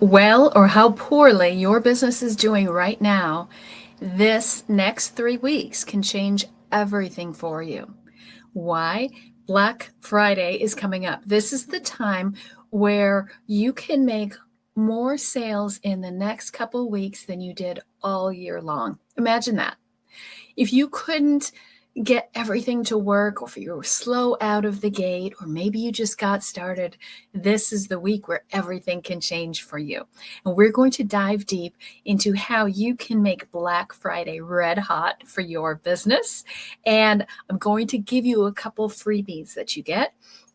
well or how poorly your business is doing right now, this next 3 weeks can change everything for you. Why? Black Friday is coming up. This is the time where you can make more sales in the next couple weeks than you did all year long. Imagine that. If you couldn't get everything to work, or if you were slow out of the gate, or maybe you just got started, this is the week where everything can change for you. And we're going to dive deep into how you can make Black Friday red hot for your business. And I'm going to give you a couple freebies that you get.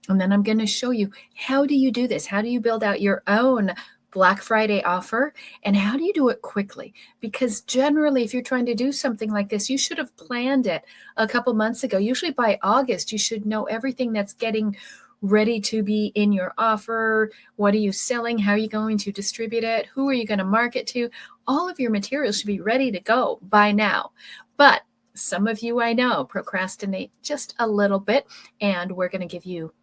And then I'm going to show you, how do you do this? How do you build out your own Black Friday offer, and how do you do it quickly? Because generally, if you're trying to do something like this, you should have planned it a couple months ago. Usually by August, you should know everything that's getting ready to be in your offer. What are you selling? How are you going to distribute it? Who are you going to market to? All of your materials should be ready to go by now. But some of you I know procrastinate just a little bit, and we're going to give you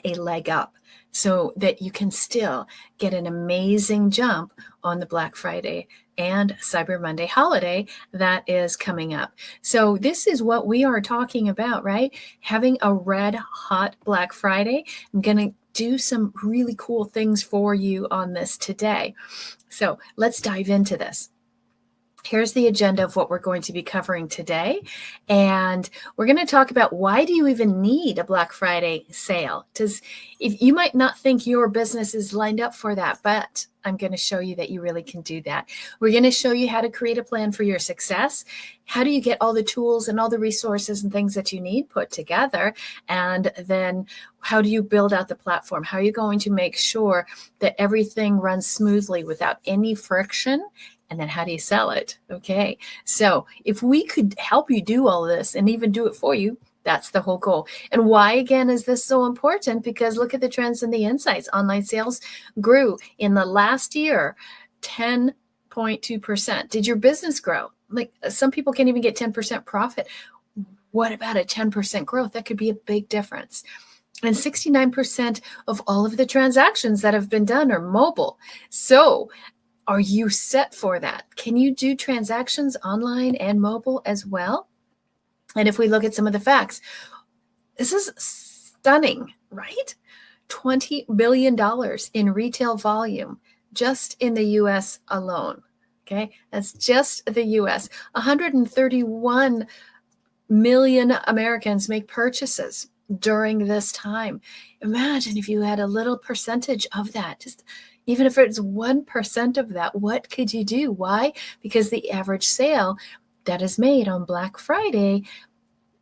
a leg up so that you can still get an amazing jump on the Black Friday and Cyber Monday holiday that is coming up. So this is what we are talking about, right? Having a red hot Black Friday. I'm going to do some really cool things for you on this today. So let's dive into this. Here's the agenda of what we're going to be covering today. And we're going to talk about, why do you even need a Black Friday sale? Because if you might not think your business is lined up for that, but I'm going to show you that you really can do that. We're going to show you how to create a plan for your success. How do you get all the tools and all the resources and things that you need put together? And then how do you build out the platform? How are you going to make sure that everything runs smoothly without any friction? And then how do you sell it? Okay. So if we could help you do all this and even do it for you, that's the whole goal. And why, again, is this so important? Because look at the trends and the insights. Online sales grew in the last year 10.2%. Did your business grow? Like, some people can't even get 10% profit. What about a 10% growth? That could be a big difference. And 69% of all of the transactions that have been done are mobile. So are you set for that? Can you do transactions online and mobile as well? And if we look at some of the facts, this is stunning, right? $20 billion in retail volume just in the US alone. Okay, that's just the US. 131 million Americans make purchases during this time. Imagine if you had a little percentage of that, just even if it's 1% of that, what could you do? Why? Because the average sale that is made on Black Friday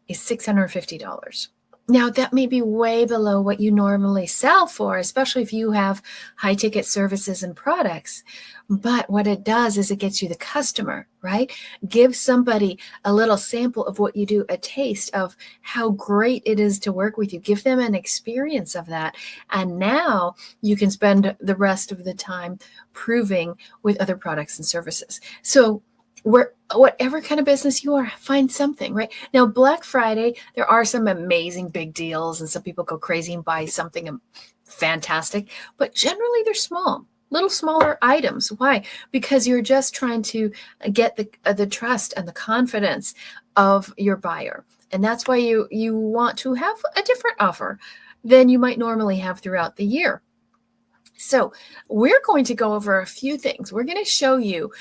is $650. Now, that may be way below what you normally sell for, especially if you have high ticket services and products. But what it does is it gets you the customer, right? Give somebody a little sample of what you do, a taste of how great it is to work with you. Give them an experience of that. And now you can spend the rest of the time proving with other products and services. So whatever kind of business you are, find something, right? Now, Black Friday, there are some amazing big deals, and some people go crazy and buy something fantastic, but generally they're small, little smaller items. Why? Because you're just trying to get the trust and the confidence of your buyer. And that's why you want to have a different offer than you might normally have throughout the year. So we're going to go over a few things. We're going to show you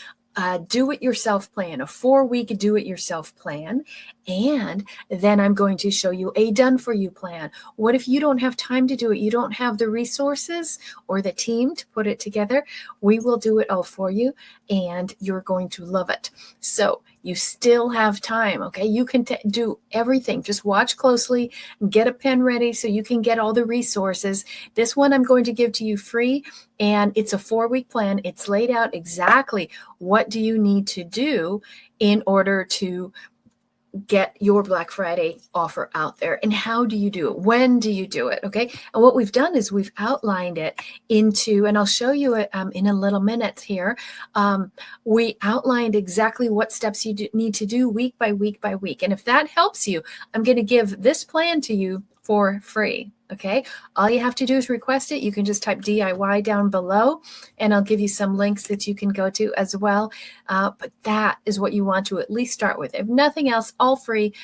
do-it-yourself plan, a 4-week do-it-yourself plan. And then I'm going to show you a done-for-you plan. What if you don't have time to do it? You don't have the resources or the team to put it together? We will do it all for you, and you're going to love it. So you still have time, okay? You can do everything. Just watch closely, get a pen ready so you can get all the resources. This one I'm going to give to you free, and it's a 4-week plan. It's laid out exactly what do you need to do in order to get your Black Friday offer out there, and how do you do it? When do you do it? Okay. And what we've done is we've outlined it into, and I'll show you it in a little minute here. We outlined exactly what steps you need to do week by week by week. And if that helps you, I'm going to give this plan to you for free. Okay, all you have to do is request it. You can just type DIY down below, and I'll give you some links that you can go to as well. But that is what you want to at least start with. If nothing else, all free,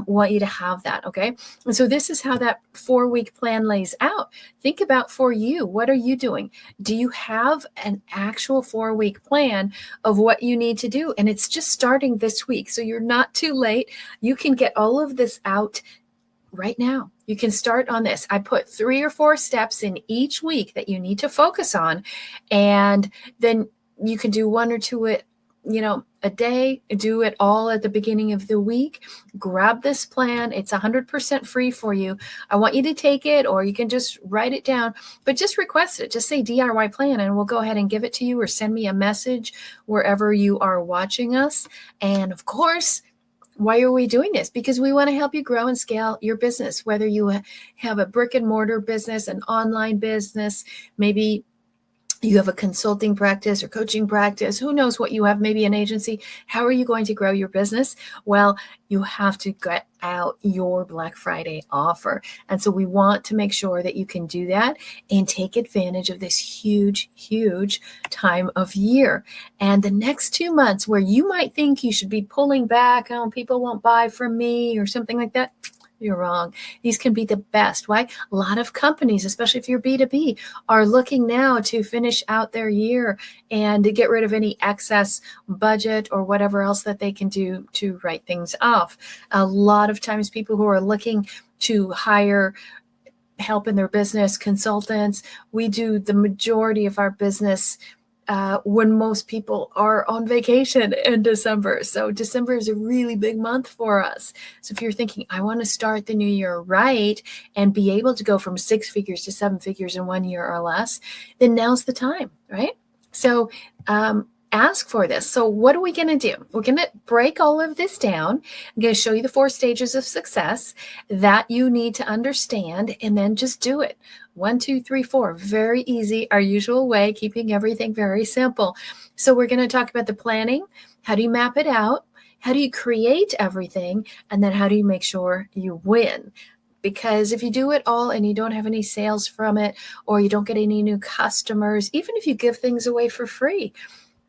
want you to have that. Okay, and so this is how that 4-week plan lays out. Think about for you, what are you doing? Do you have an actual 4-week plan of what you need to do? And it's just starting this week, so you're not too late. You can get all of this out right now. You can start on this. I put 3 or 4 steps in each week that you need to focus on, and then you can do 1 or 2 a day. Do it all at the beginning of the week. Grab this plan. It's 100% free for you. I want you to take it, or you can just write it down, but just request it. Just say DIY plan, and we'll go ahead and give it to you, or send me a message wherever you are watching us. And of course, why are we doing this? Because we want to help you grow and scale your business, whether you have a brick and mortar business, an online business, maybe you have a consulting practice or coaching practice. Who knows what you have, maybe an agency. How are you going to grow your business? Well, you have to get out your Black Friday offer. And so we want to make sure that you can do that and take advantage of this huge, huge time of year. And the next 2 months where you might think you should be pulling back, oh, people won't buy from me or something like that, you're wrong. These can be the best. Why? A lot of companies, especially if you're B2B, are looking now to finish out their year and to get rid of any excess budget or whatever else that they can do to write things off. A lot of times people who are looking to hire help in their business, consultants, we do the majority of our business when most people are on vacation in December. So December is a really big month for us. So if you're thinking, I want to start the new year right and be able to go from 6 figures to 7 figures in 1 year or less, then now's the time, right? So ask for this. So what are we going to do? We're going to break all of this down. I'm going to show you the 4 stages of success that you need to understand, and then just do it. 1, 2, 3, 4. Very easy, our usual way, keeping everything very simple. So we're going to talk about the planning. How do you map it out? How do you create everything? And then how do you make sure you win? Because if you do it all and you don't have any sales from it, or you don't get any new customers, even if you give things away for free,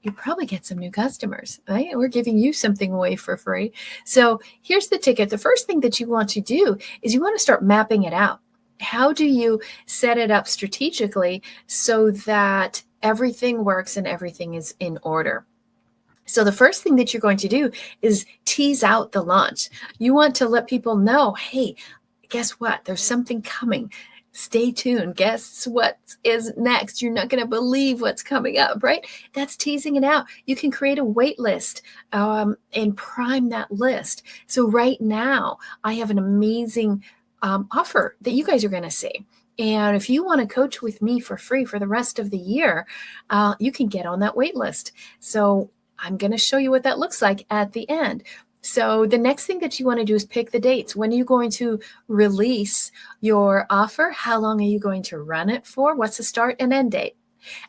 you probably get some new customers, right? We're giving you something away for free. So here's the ticket. The first thing that you want to do is you want to start mapping it out. How do you set it up strategically so that everything works and everything is in order? So the first thing that you're going to do is tease out the launch. You want to let people know, hey, guess what? There's something coming. Stay tuned. Guess what is next? You're not going to believe what's coming up, right? That's teasing it out. You can create a wait list and prime that list. So right now, I have an amazing offer that you guys are going to see. And if you want to coach with me for free for the rest of the year, you can get on that wait list. So I'm going to show you what that looks like at the end. So the next thing that you want to do is pick the dates. When are you going to release your offer? How long are you going to run it for? What's the start and end date?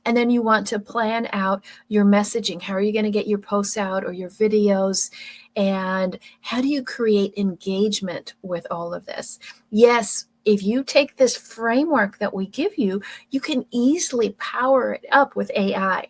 And then you want to plan out your messaging. How are you going to get your posts out or your videos? And how do you create engagement with all of this? Yes, if you take this framework that we give you, you can easily power it up with AI.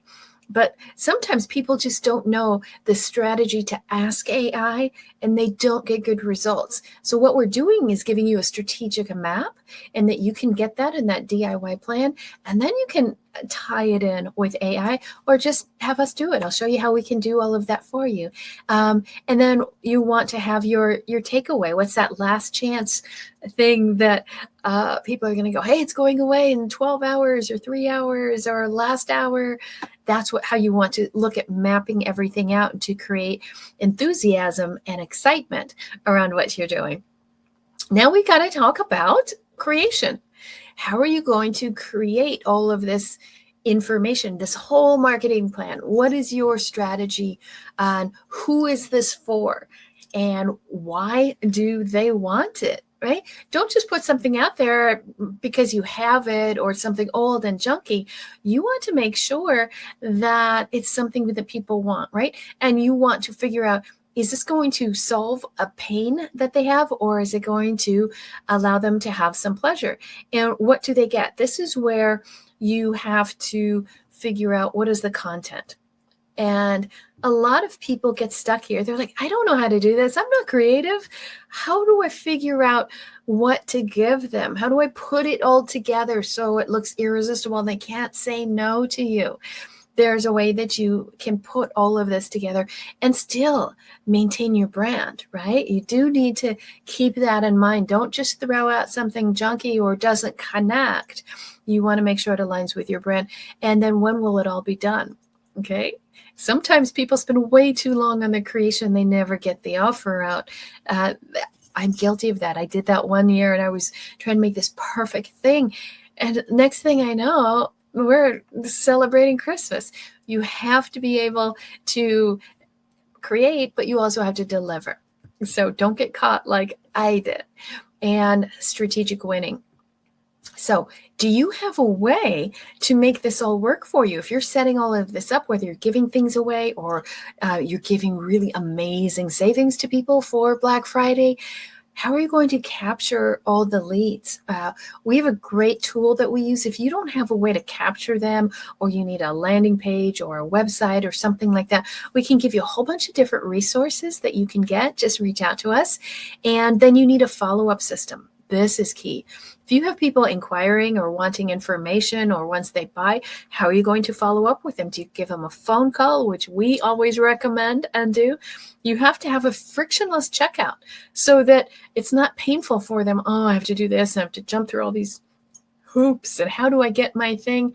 But sometimes people just don't know the strategy to ask AI, and they don't get good results. So what we're doing is giving you a strategic map, and that you can get that in that DIY plan, and then you can tie it in with AI, or just have us do it. I'll show you how we can do all of that for you. And then you want to have your takeaway. What's that last chance thing that people are going to go, hey, it's going away in 12 hours or 3 hours or last hour. That's how you want to look at mapping everything out and to create enthusiasm and excitement around what you're doing. Now we got to talk about creation. How are you going to create all of this information, this whole marketing plan? What is your strategy on who is this for and why do they want it? Right? Don't just put something out there because you have it or something old and junky. You want to make sure that it's something that people want, right? And you want to figure out is this going to solve a pain that they have, or is it going to allow them to have some pleasure? And what do they get? This is where you have to figure out what is the content. And a lot of people get stuck here. They're like, I don't know how to do this. I'm not creative. How do I figure out what to give them? How do I put it all together so it looks irresistible and they can't say no to you? There's a way that you can put all of this together and still maintain your brand, right? You do need to keep that in mind. Don't just throw out something junky or doesn't connect. You want to make sure it aligns with your brand. And then when will it all be done? Okay. Sometimes people spend way too long on the creation. They never get the offer out. I'm guilty of that. I did that one year and I was trying to make this perfect thing. And next thing I know, we're celebrating Christmas. You have to be able to create, but you also have to deliver. So don't get caught like I did. And strategic winning. So do you have a way to make this all work for you? If you're setting all of this up, whether you're giving things away or you're giving really amazing savings to people for Black Friday, how are you going to capture all the leads? We have a great tool that we use. If you don't have a way to capture them, or you need a landing page or a website or something like that, we can give you a whole bunch of different resources that you can get. Just reach out to us. And then you need a follow-up system. This is key. If you have people inquiring or wanting information, or once they buy, how are you going to follow up with them? Do you give them a phone call, which we always recommend and do? You have to have a frictionless checkout so that it's not painful for them. Oh, I have to do this. I have to jump through all these hoops. And how do I get my thing?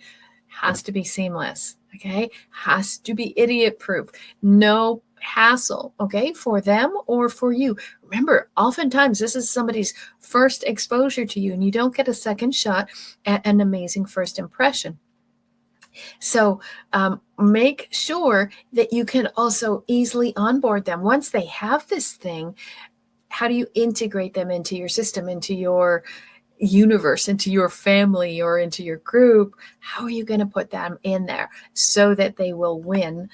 Has to be seamless. Okay. Has to be idiot proof. No hassle, okay, for them or for you. Remember, oftentimes this is somebody's first exposure to you, and you don't get a second shot at an amazing first impression. So make sure that you can also easily onboard them. Once they have this thing, how do you integrate them into your system, into your universe, into your family, or into your group? How are you going to put them in there so that they will win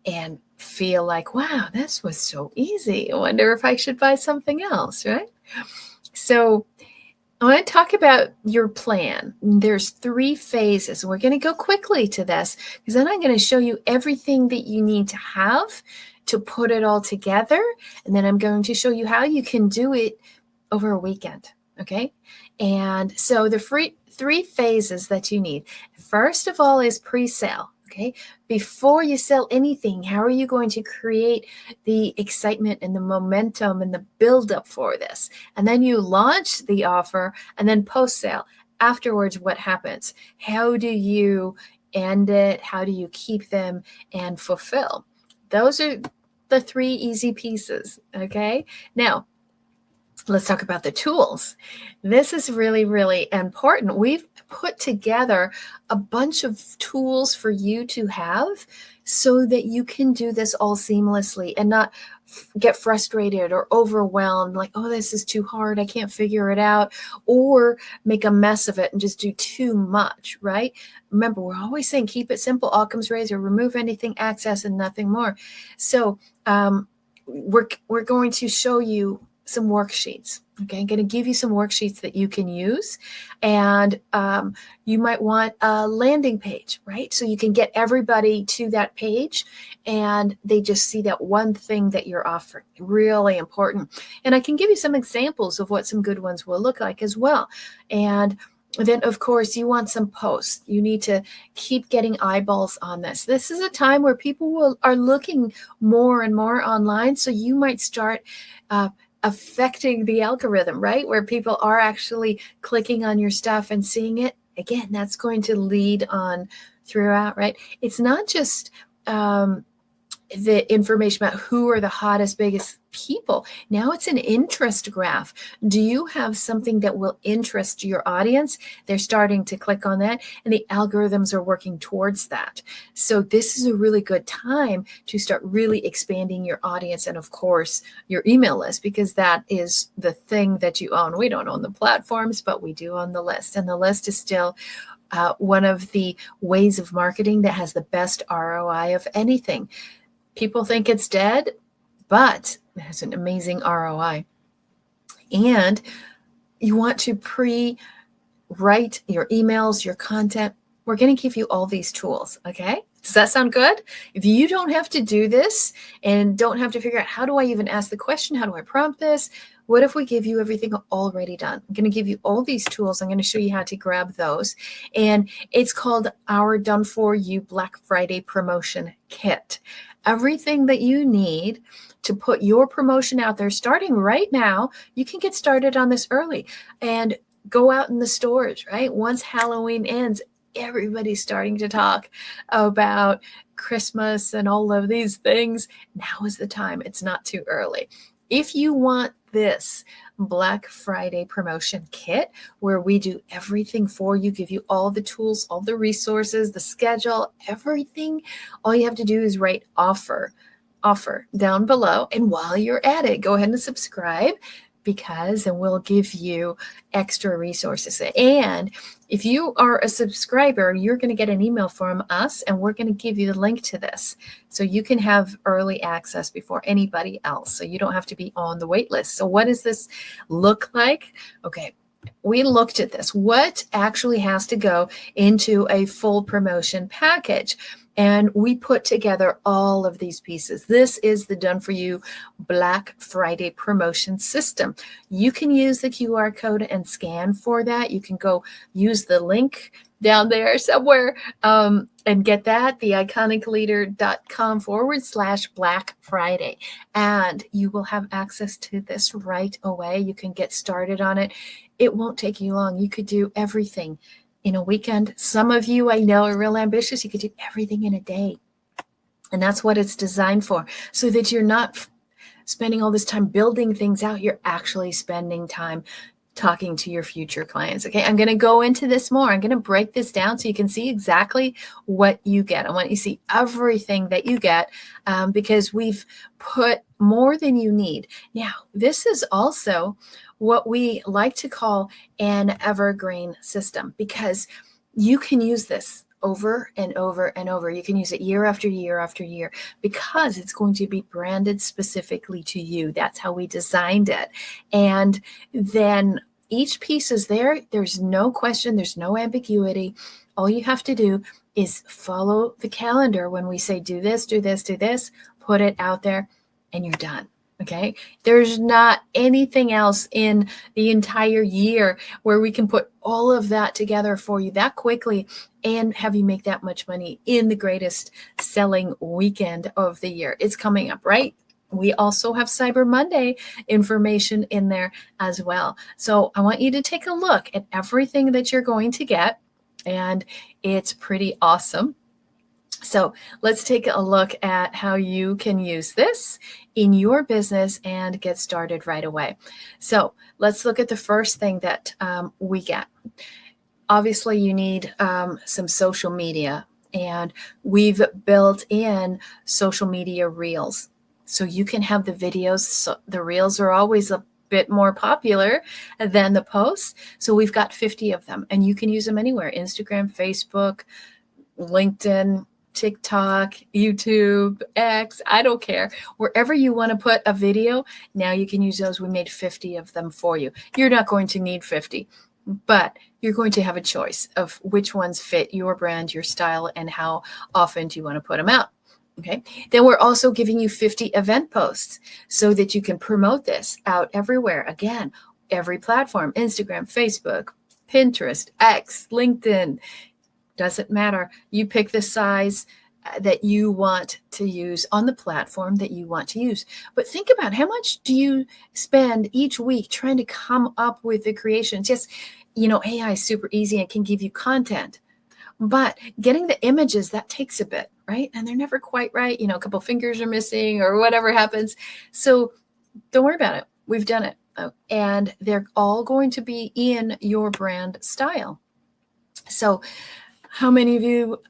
and feel like, wow, this was so easy. I wonder if I should buy something else, right? So I want to talk about your plan. There's 3 phases. We're going to go quickly to this because then I'm going to show you everything that you need to have to put it all together. And then I'm going to show you how you can do it over a weekend. Okay. And so the 3 phases that you need. First of all is pre-sale. Okay. Before you sell anything, how are you going to create the excitement and the momentum and the buildup for this? And then you launch the offer, and then post-sale. Afterwards, what happens? How do you end it? How do you keep them and fulfill? Those are the 3 easy pieces. Okay. Now, let's talk about the tools. This is really, really important. We've put together a bunch of tools for you to have so that you can do this all seamlessly and not get frustrated or overwhelmed, like, oh, this is too hard, I can't figure it out, or make a mess of it and just do too much, right? Remember, we're always saying keep it simple, Occam's razor, remove anything excess and nothing more. So we're going to show you some worksheets. Okay, I'm going to give you some worksheets that you can use, and you might want a landing page, right? So you can get everybody to that page and they just see that one thing that you're offering. Really important. And I can give you some examples of what some good ones will look like as well. And then, of course, you want some posts. You need to keep getting eyeballs on this. This is a time where people are looking more and more online. So you might start affecting the algorithm, right? Where people are actually clicking on your stuff and seeing it. Again, that's going to lead on throughout, right? It's not just the information about who are the hottest, biggest people. Now it's an interest graph. Do you have something that will interest your audience? They're starting to click on that, and the algorithms are working towards that. So this is a really good time to start really expanding your audience and, of course, your email list, because that is the thing that you own. We don't own the platforms, but we do own the list, and the list is still one of the ways of marketing that has the best ROI of anything. People think it's dead, but it has an amazing ROI. And you want to pre-write your emails, your content. We're going to give you all these tools, okay? Does that sound good? If you don't have to do this and don't have to figure out, how do I even ask the question? How do I prompt this? What if we give you everything already done? I'm going to give you all these tools. I'm going to show you how to grab those. And it's called our Done For You Black Friday Promotion Kit. Everything that you need to put your promotion out there starting right now. You can get started on this early and go out in the stores, right? Once Halloween ends, everybody's starting to talk about Christmas and all of these things. Now is the time. It's not too early. If you want this Black Friday promotion kit, where we do everything for you, give you all the tools, all the resources, the schedule, everything, all you have to do is write offer down below. And while you're at it, go ahead and subscribe, and we'll give you extra resources. And if you are a subscriber, you're going to get an email from us, and we're going to give you the link to this so you can have early access before anybody else. So you don't have to be on the wait list. So what does this look like? Okay. We looked at this. What actually has to go into a full promotion package? And we put together all of these pieces. This is the Done For You Black Friday promotion system. You can use the QR code and scan for that. You can go use the link down there somewhere and get that, theiconicleader.com/Black Friday. And you will have access to this right away. You can get started on it. It won't take you long. You could do everything in a weekend. Some of you I know are real ambitious. You could do everything in a day. And that's what it's designed for, so that you're not spending all this time building things out. You're actually spending time talking to your future clients. Okay, I'm going to go into this more. I'm going to break this down so you can see exactly what you get. I want you to see everything that you get because we've put more than you need. Now, this is also what we like to call an evergreen system, because you can use this over and over and over. You can use it year after year after year, because it's going to be branded specifically to you. That's how we designed it. And then each piece is there. There's no question. There's no ambiguity. All you have to do is follow the calendar. When we say do this, do this, do this, put it out there, and you're done. Okay, there's not anything else in the entire year where we can put all of that together for you that quickly and have you make that much money in the greatest selling weekend of the year. It's coming up, right? We also have Cyber Monday information in there as well. So I want you to take a look at everything that you're going to get, and it's pretty awesome. So let's take a look at how you can use this in your business and get started right away. So let's look at the first thing that we get. Obviously, you need some social media, and we've built in social media reels. So you can have the videos. So the reels are always a bit more popular than the posts. So we've got 50 of them, and you can use them anywhere: Instagram, Facebook, LinkedIn, TikTok, YouTube, X, I don't care. Wherever you want to put a video, now you can use those. We made 50 of them for you. You're not going to need 50, but you're going to have a choice of which ones fit your brand, your style, and how often do you want to put them out. Okay. Then we're also giving you 50 event posts so that you can promote this out everywhere. Again, every platform: Instagram, Facebook, Pinterest, X, LinkedIn. Doesn't matter. You pick the size that you want to use on the platform that you want to use. But think about, how much do you spend each week trying to come up with the creations? Yes, AI is super easy and can give you content, but getting the images, that takes a bit, right? And they're never quite right. A couple fingers are missing or whatever happens. So don't worry about it. We've done it. And they're all going to be in your brand style. So how many of you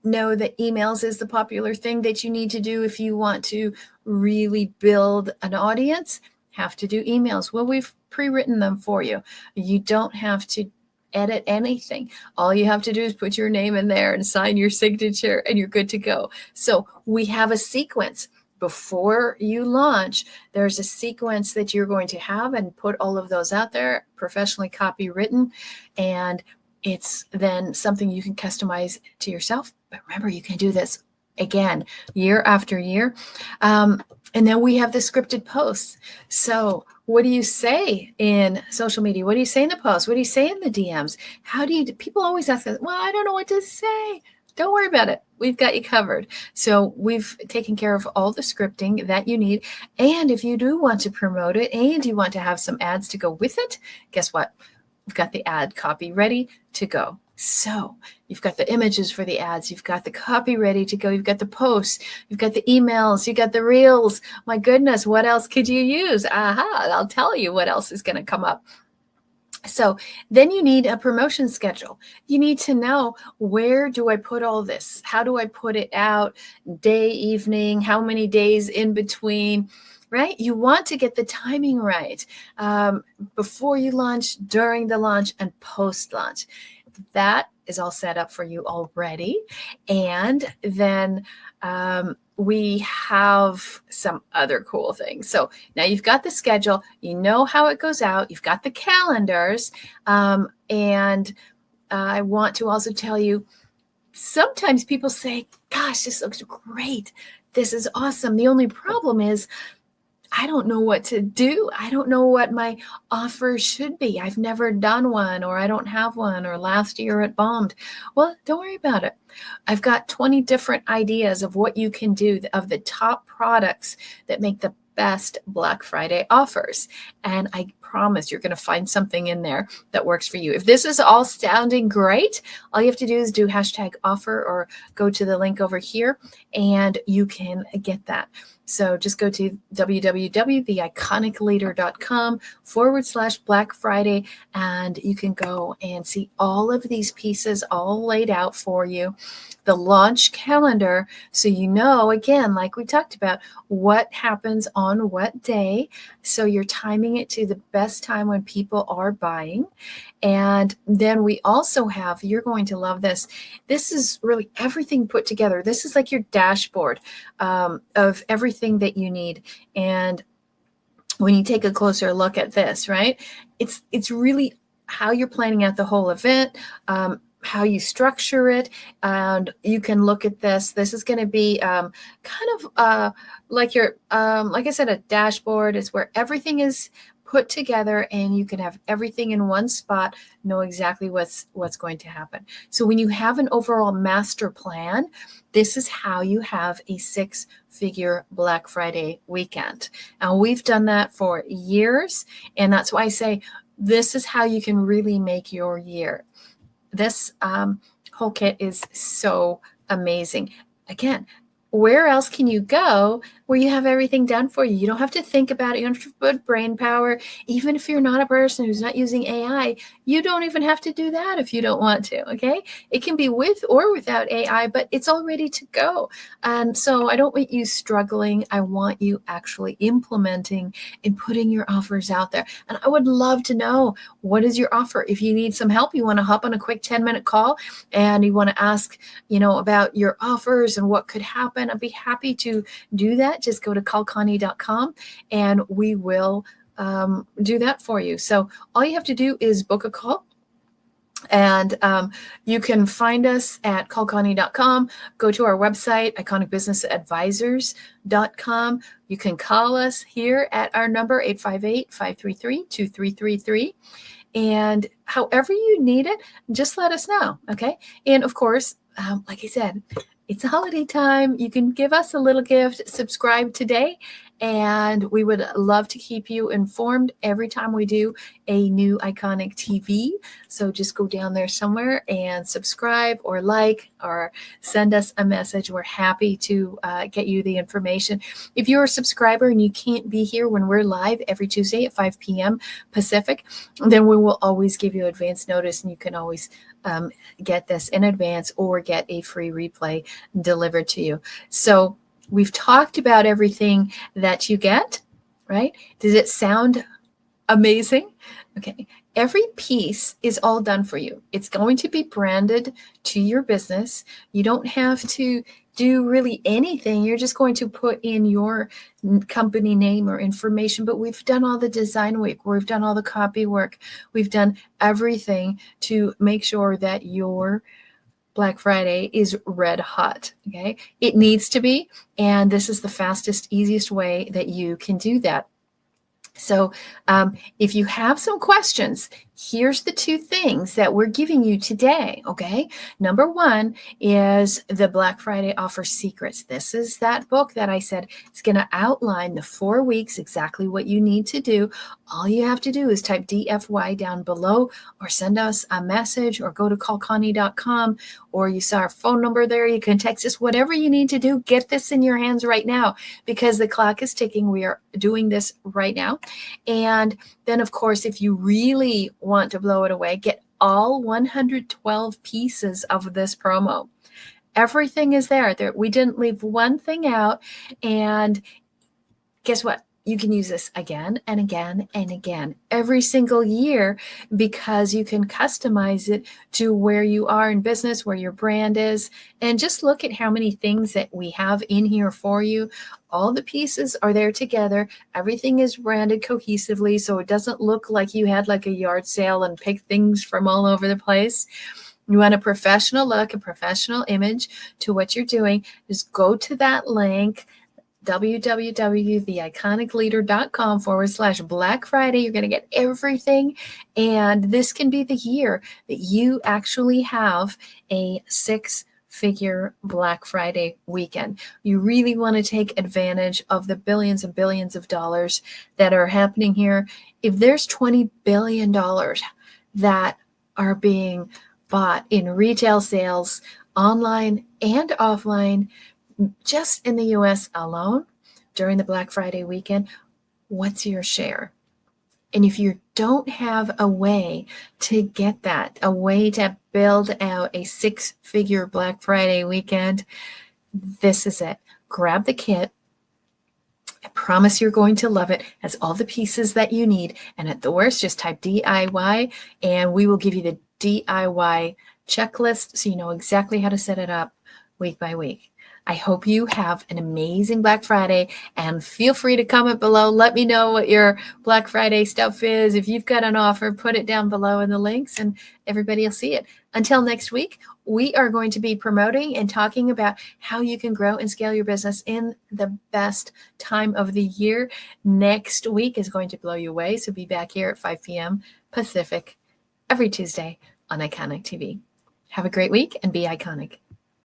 know that emails is the popular thing that you need to do if you want to really build an audience? Have to do emails. Well, we've pre-written them for you. You don't have to edit anything. All you have to do is put your name in there and sign your signature, and you're good to go. So we have a sequence before you launch, there's a sequence that you're going to have and put all of those out there, professionally copywritten, and it's then something you can customize to yourself. But remember, you can do this again, year after year. And then we have the scripted posts. So what do you say in social media? What do you say in the posts? What do you say in the DMs? People always ask us, well, I don't know what to say. Don't worry about it. We've got you covered. So we've taken care of all the scripting that you need. And if you do want to promote it and you want to have some ads to go with it, guess what? We've got the ad copy ready to go. So you've got the images for the ads, you've got the copy ready to go, you've got the posts, you've got the emails, you've got the reels. My goodness, what else could you use? I'll tell you what else is going to come up. So then you need a promotion schedule. You need to know, where do I put all this? How do I put it out? Day, evening, how many days in between? Right? You want to get the timing right before you launch, during the launch, and post-launch. That is all set up for you already. And then we have some other cool things. So now you've got the schedule, you know how it goes out, you've got the calendars, and I want to also tell you, sometimes people say, gosh, this looks great. This is awesome. The only problem is, I don't know what to do. I don't know what my offer should be. I've never done one, or I don't have one, or last year it bombed. Well, don't worry about it. I've got 20 different ideas of what you can do, of the top products that make the best Black Friday offers. And I promise you're going to find something in there that works for you. If this is all sounding great, all you have to do is do #offer or go to the link over here and you can get that. So just go to www.theiconicleader.com/Black Friday, and you can go and see all of these pieces all laid out for you. The launch calendar, so you know, again, like we talked about, what happens on what day. So you're timing it to the best time when people are buying. And then we also have, you're going to love this. This is really everything put together. This is like your dashboard of everything that you need. And when you take a closer look at this, right, it's really how you're planning out the whole event, how you structure it. And you can look at this. This is going to be kind of like your, like I said, a dashboard is where everything is put together and you can have everything in one spot, know exactly what's going to happen. So when you have an overall master plan, this is how you have a 6-figure Black Friday weekend. And we've done that for years. And that's why I say this is how you can really make your year. This whole kit is so amazing. Again, where else can you go where you have everything done for you? You don't have to think about it. You don't have to put brain power. Even if you're not a person who's not using AI, you don't even have to do that if you don't want to, okay? It can be with or without AI, but it's all ready to go. And so I don't want you struggling. I want you actually implementing and putting your offers out there. And I would love to know, what is your offer? If you need some help, you want to hop on a quick 10-minute call and you want to ask, about your offers and what could happen, I'd be happy to do that. Just go to callconnie.com and we will do that for you. So all you have to do is book a call. And you can find us at callconnie.com. Go to our website, iconicbusinessadvisors.com. You can call us here at our number, 858-533-2333. And however you need it, just let us know, okay? And of course, like I said, it's a holiday time. You can give us a little gift, subscribe today, and we would love to keep you informed every time we do a new Iconic TV. So just go down there somewhere and subscribe or like or send us a message. We're happy to get you the information. If you're a subscriber and you can't be here when we're live every Tuesday at 5 p.m. Pacific, then we will always give you advance notice, and you can always get this in advance or get a free replay delivered to you. So we've talked about everything that you get, right? Does it sound amazing? Okay. Every piece is all done for you. It's going to be branded to your business. You don't have to do really anything. You're just going to put in your company name or information, but we've done all the design work. We've done all the copy work. We've done everything to make sure that your Black Friday is red hot. Okay. It needs to be. And this is the fastest, easiest way that you can do that. So if you have some questions, here's the two things that we're giving you today, okay? Number one is the Black Friday Offer Secrets. This is that book that I said it's going to outline the 4 weeks, exactly what you need to do. All you have to do is type DFY down below or send us a message or go to callconnie.com, or you saw our phone number there. You can text us, whatever you need to do. Get this in your hands right now because the clock is ticking. We are doing this right now. And then, of course, if you really want to blow it away, get all 112 pieces of this promo. Everything is there. We didn't leave one thing out. And guess what? You can use this again and again and again every single year because you can customize it to where you are in business, where your brand is. And just look at how many things that we have in here for you. All the pieces are there together. Everything is branded cohesively, so it doesn't look like you had like a yard sale and picked things from all over the place. You want a professional look, a professional image to what you're doing. Just go to that link, www.theiconicleader.com/Black Friday. You're going to get everything. And this can be the year that you actually have a 6-figure Black Friday weekend. You really want to take advantage of the billions and billions of dollars that are happening here. If there's $20 billion that are being bought in retail sales, online and offline, just in the US alone during the Black Friday weekend, what's your share? And if you don't have a way to get that, a way to build out a 6-figure Black Friday weekend, this is it. Grab the kit. I promise you're going to love it. It has all the pieces that you need. And at the worst, just type DIY and we will give you the DIY checklist so you know exactly how to set it up week by week. I hope you have an amazing Black Friday and feel free to comment below. Let me know what your Black Friday stuff is. If you've got an offer, put it down below in the links and everybody will see it. Until next week, we are going to be promoting and talking about how you can grow and scale your business in the best time of the year. Next week is going to blow you away. So be back here at 5 p.m. Pacific every Tuesday on Iconic TV. Have a great week and be iconic.